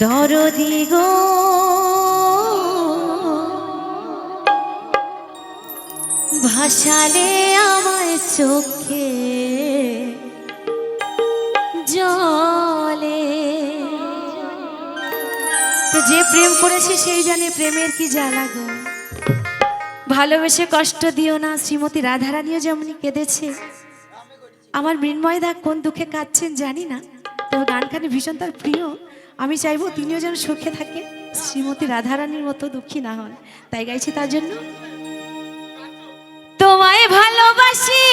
দরদি গো ভাসালে আমায় চোখে জলে। তো যে প্রেম করেছে সেই জানে প্রেমের কি জ্বালা গো। ভালোবেসে কষ্ট দিও না, শ্রীমতী রাধারানীও যেমনি কেঁদেছে। আমার মৃন্ময় দা কোন দুঃখে কাঁদছেন জানি না, তবে গানখানি ভীষণ তার প্রিয়। আমি চাইবো তিনিও যেন সুখে থাকে, শ্রীমতী রাধারানীর মতো দুঃখী না হন, তাই গাইছি তার জন্য। তোমায় ভালোবাসি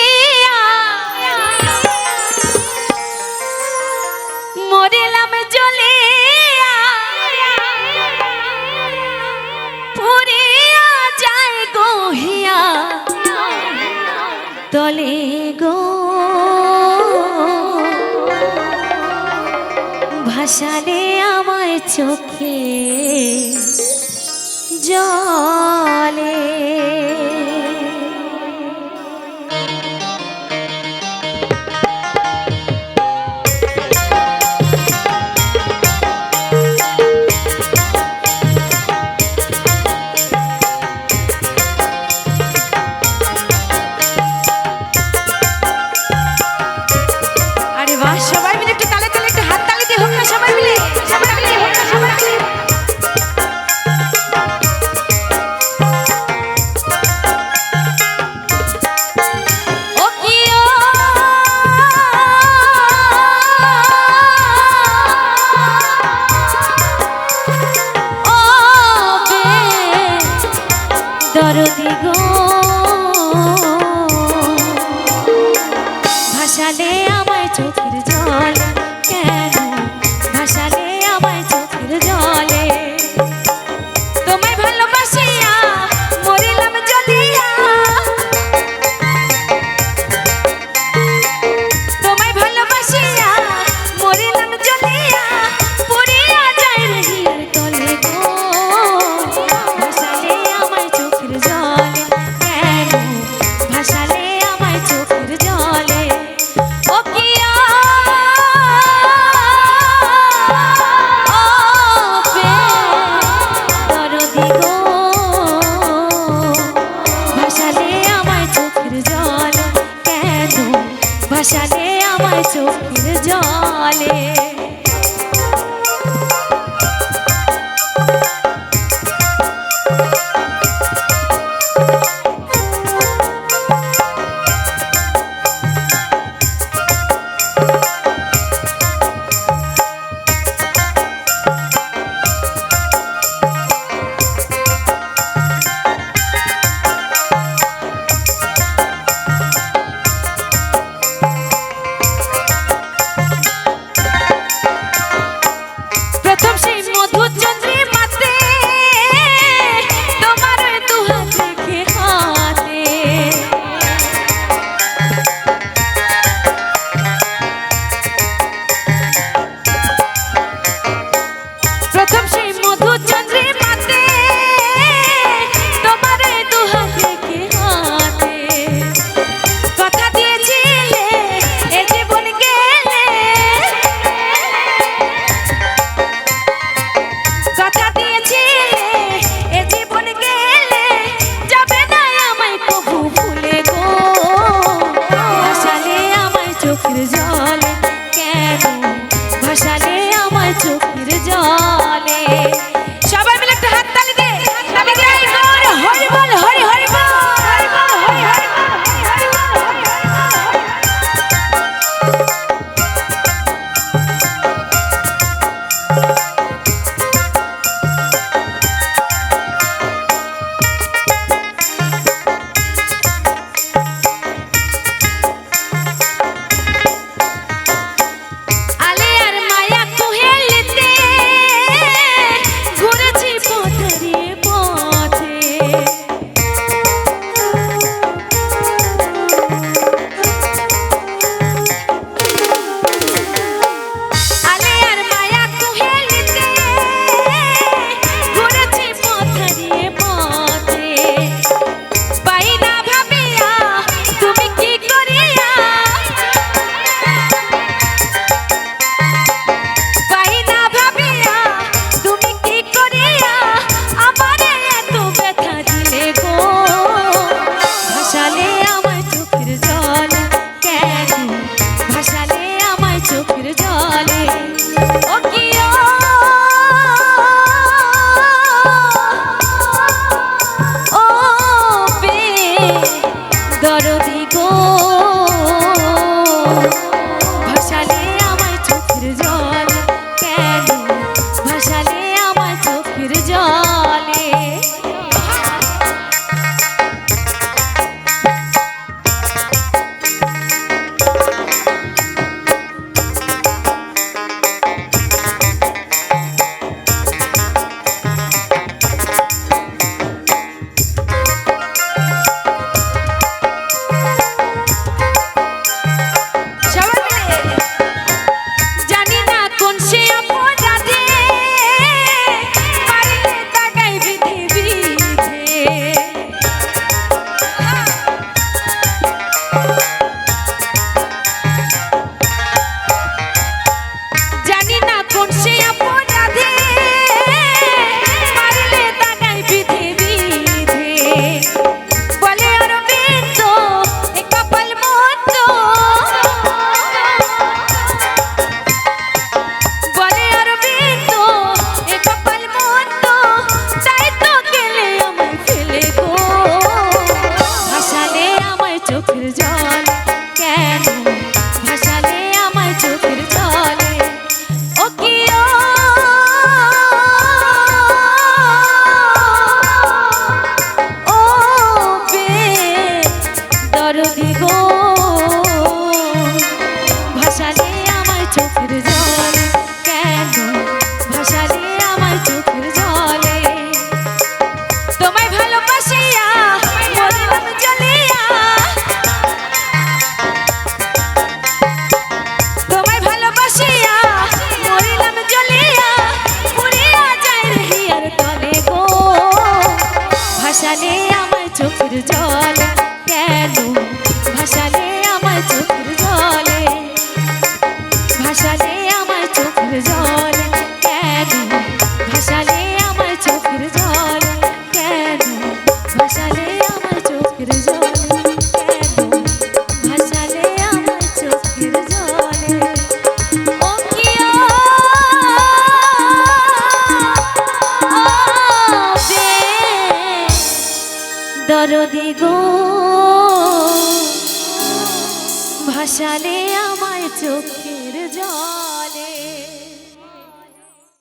মরেলাম জ্বলে, পুরিয়া যায় গো হিয়া তলে গো। ভাসালে আমায় চোখে জলে। আরে বাহ, সবাই মিলে একটু তালে তালে একটু হাত তালি দিয়ে হোক না, সবাই মিলে সবাই মিলে হোক না, সবাই মিলে। ও কি ও দরদি গো ভাসালে আমায় চোখের জল, কেন ভাসালে আমায় চোখের জলে। তোমায় ভালোবাসিয়া মরিলাম জ্বলিয়া, তোমায় ভালোবাসিয়া মরিলাম জ্বলিয়া, পুরিয়া যায় রে হিয়ার তলে গো। ভাসালে আমায় চোখের জলে, কেন ভাসালে আমায় চোখের জলে। ও কি দরদি গো ভাসালে আমায় চোখের জল, কেন ভাসালে আমায় চোখের জলে। চোখের জলে, কেন ভাসালে আমায় চোখের জলে। তোমায় ভালোবাসিয়া মরিলাম জ্বলিয়া, তোমায় ভালোবাসিয়া মরিলাম জ্বলিয়া, পুড়িয়া যায় রে হিয়ার তলে গো। ভাসালে আমায় চোখের জলে, কেন ভাসালে আমায় চোখের জলে, ভাসালে আমায় চোখের জলে, কেন ভাসালে আমায় চোখের জলে, কেন ভাসালে আমায় চোখের জলে, কেন ভাসালে আমায় চোখের জলে। ও কি ও দরদি গো, ভাসালে আমায় চোখের জল।